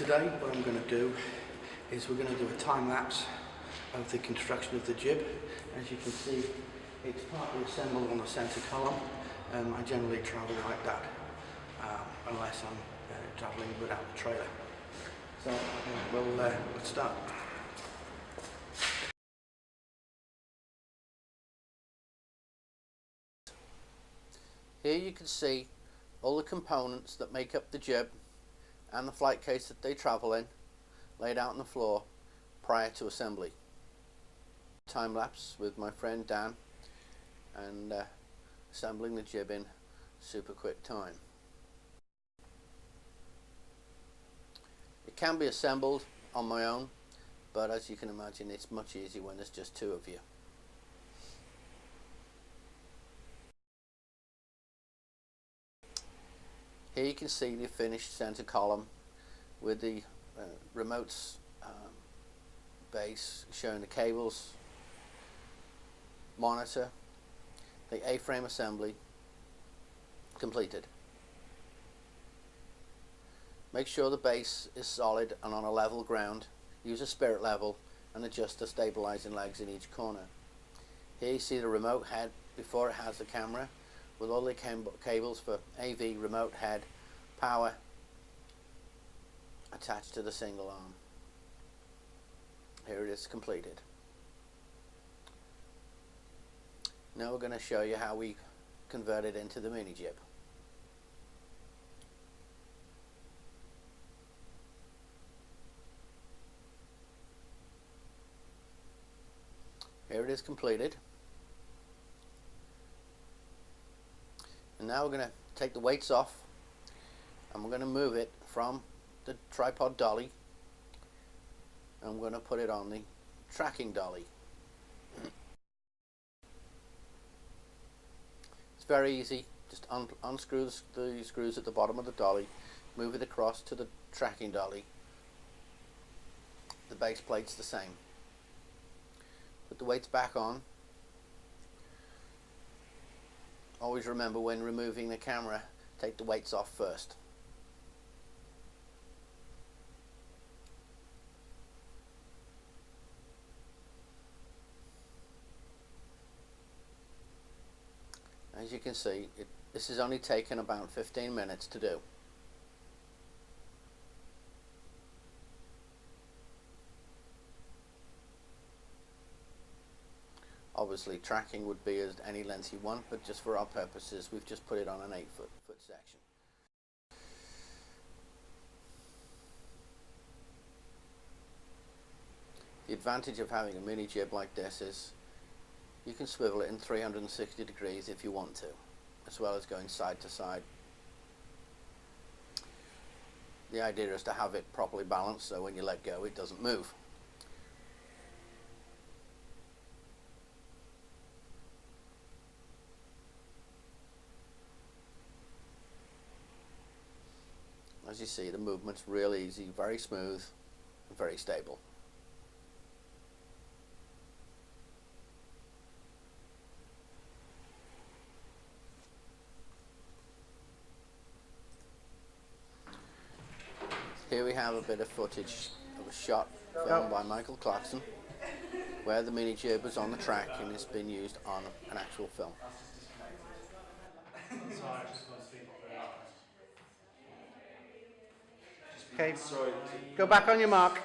Today what I'm going to do is we're going to do a time lapse of the construction of the jib. As you can see, it's partly assembled on the centre column. I generally travel like that unless I'm travelling without the trailer. So let's start. Here you can see all the components that make up the jib and the flight case that they travel in laid out on the floor prior to assembly. Time lapse with my friend Dan and assembling the jib in super quick time. It can be assembled on my own, but as you can imagine it's much easier when there's just two of you. Here you can see the finished center column with the remote's base showing the cables, monitor, the A-frame assembly completed. Make sure the base is solid and on a level ground. Use a spirit level and adjust the stabilizing legs in each corner. Here you see the remote head before it has the camera, with all the cables for AV, remote head, power attached to the single arm. Here it is completed. Now we're going to show you how we convert it into the mini jib. Here it is completed. And now we're going to take the weights off and we're going to move it from the tripod dolly and I'm going to put it on the tracking dolly. It's very easy. Just unscrew the screws at the bottom of the dolly, move it across to the tracking dolly. The base plate's the same. Put the weights back on. Always remember when removing the camera, take the weights off first. As you can see, this has only taken about 15 minutes to do. Obviously tracking would be as any length you want, but just for our purposes we've just put it on an 8 foot section. The advantage of having a mini jib like this is you can swivel it in 360 degrees if you want to, as well as going side to side. The idea is to have it properly balanced so when you let go it doesn't move. As you see, the movement's real easy, very smooth, and very stable. Here we have a bit of footage of a shot filmed by Michael Clarkson where the mini jib was on the track and it's been used on an actual film. Okay, go back on your mark.